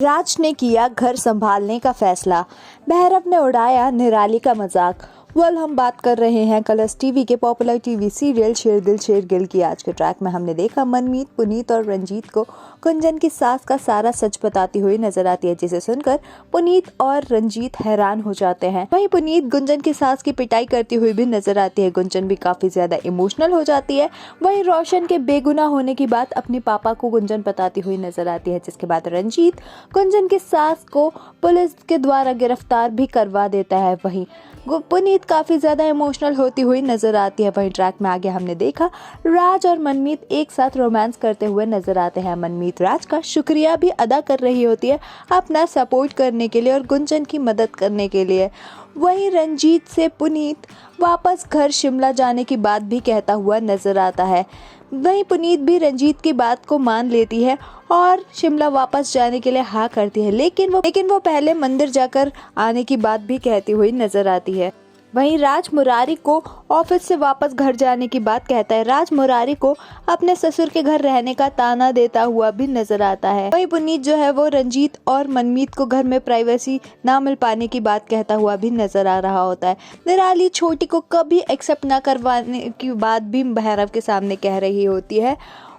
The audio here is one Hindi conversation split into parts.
राज ने किया घर संभालने का फैसला, भैरव ने उड़ाया निराली का मजाक। हम बात कर रहे हैं कलर्स टीवी के पॉपुलर टीवी सीरियल शेरदिल शेरगिल की। आज के ट्रैक में हमने देखा मनमीत, पुनीत और रंजीत को गुंजन की सास का सारा सच बताती हुई नजर आती है, जिसे सुनकर पुनीत और रंजीत हैरान हो जाते हैं। वहीं पुनीत गुंजन की सास की पिटाई करती हुई भी नजर आती है। गुंजन भी काफी ज्यादा इमोशनल हो जाती है। वहीं रोशन के बेगुनाह होने की बात अपने पापा को गुंजन बताती हुई नजर आती है, जिसके बाद रंजीत गुंजन की सास को पुलिस के द्वारा गिरफ्तार भी करवा देता है। वहीं पुनीत काफी ज्यादा इमोशनल होती हुई नजर आती है। वहीं ट्रैक में आगे हमने देखा राज और मनमीत एक साथ रोमांस करते हुए नजर आते हैं। मनमीत राज का शुक्रिया भी अदा कर रही होती है अपना सपोर्ट करने के लिए और गुंजन की मदद करने के लिए। वहीं रंजीत से पुनीत वापस घर शिमला जाने की बात भी कहता हुआ नजर आता है। वहीं पुनीत भी रंजीत की बात को मान लेती है और शिमला वापस जाने के लिए हाँ करती है, लेकिन वो पहले मंदिर जाकर आने की बात भी कहती हुई नजर आती है। वहीं राज मुरारी को ऑफिस से वापस घर जाने की बात कहता है। राज मुरारी को अपने ससुर के घर रहने का ताना देता हुआ भी नजर आता है। वहीं पुनीत जो है वो रंजीत और मनमीत को घर में प्राइवेसी ना मिल पाने की बात कहता हुआ भी नजर आ रहा होता है। निराली छोटी को कभी एक्सेप्ट ना करवाने की बात भी भैरव के सामने कह रही होती है।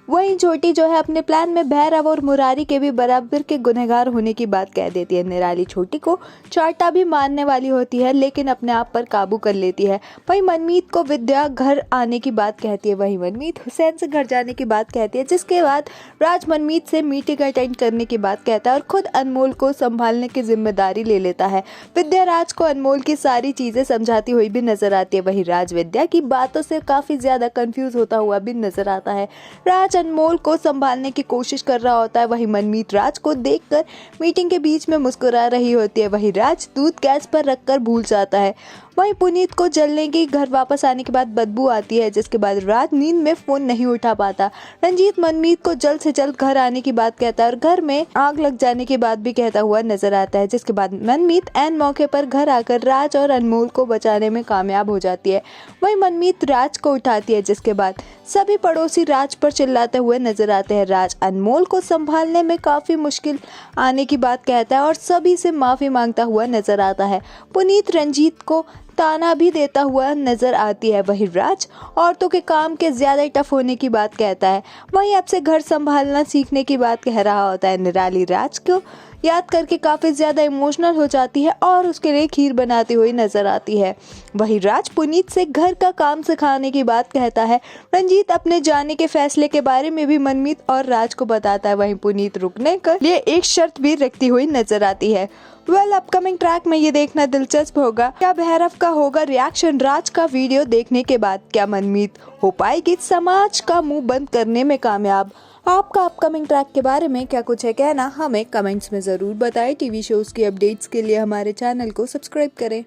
वहीं छोटी जो है अपने प्लान में भैरव और मुरारी के भी बराबर के गुनहगार होने की बात कह देती है। निराली छोटी को चाटा भी मारने वाली होती है, लेकिन अपने आप पर काबू कर लेती है। वहीं मनमीत को विद्या घर आने की बात कहती है। वहीं मनमीत हुसैन से घर जाने की बात कहती है, जिसके बाद राज मनमीत से मीटिंग अटेंड करने की बात कहता है और खुद अनमोल को संभालने की जिम्मेदारी ले लेता है। विद्या राज को अनमोल की सारी चीजें समझाती हुई भी नजर आती है। वहीं राज विद्या की बातों से काफी ज्यादा कंफ्यूज होता हुआ भी नजर आता है। राज अनमोल को संभालने की कोशिश कर रहा होता है। वहीं मनमीत राज को देखकर मीटिंग के बीच में मुस्कुरा रही होती है। वहीं राज दूध गैस पर रखकर भूल जाता है। वहीं पुनीत को जलने की घर वापस आने के बाद बदबू आती है, जिसके बाद राज नींद में फोन नहीं उठा पाता। रंजीत मनमीत को जल्द से जल्द घर आने की बात कहता है और घर में आग लग जाने की बात भी कहता हुआ नजर आता है, जिसके बाद मनमीत ऐन मौके पर घर आकर राज और अनमोल को बचाने में कामयाब हो जाती है। वहीं मनमीत राज को उठाती है, जिसके बाद सभी पड़ोसी राज पर चिल्लाते हुए नजर आते हैं। राज अनमोल को संभालने में काफी मुश्किल आने की बात कहता है और सभी से माफी मांगता हुआ नजर आता है। पुनीत रंजीत को ताना भी देता हुआ नजर आती है। वहीं राज औरतों के काम के ज्यादा टफ होने की बात कहता है। वहीं अब से घर संभालना सीखने की बात कह रहा होता है। निराली राज को याद करके काफी ज्यादा इमोशनल हो जाती है और उसके लिए खीर बनाती हुई नजर आती है। वहीं राज पुनीत से घर का काम सिखाने की बात कहता है। रंजीत अपने जाने के फैसले के बारे में भी मनमीत और राज को बताता है। वहीं पुनीत रुकने के लिए एक शर्त भी रखती हुई नजर आती है। अपकमिंग ट्रैक में ये देखना दिलचस्प होगा क्या भैरव का होगा रिएक्शन राज का वीडियो देखने के बाद। क्या मनमीत हो पाएगी समाज का मुंह बंद करने में कामयाब। आपका अपकमिंग ट्रैक के बारे में क्या कुछ है कहना, हमें कमेंट्स में जरूर बताएं। टीवी शोज की अपडेट्स के लिए हमारे चैनल को सब्सक्राइब करें।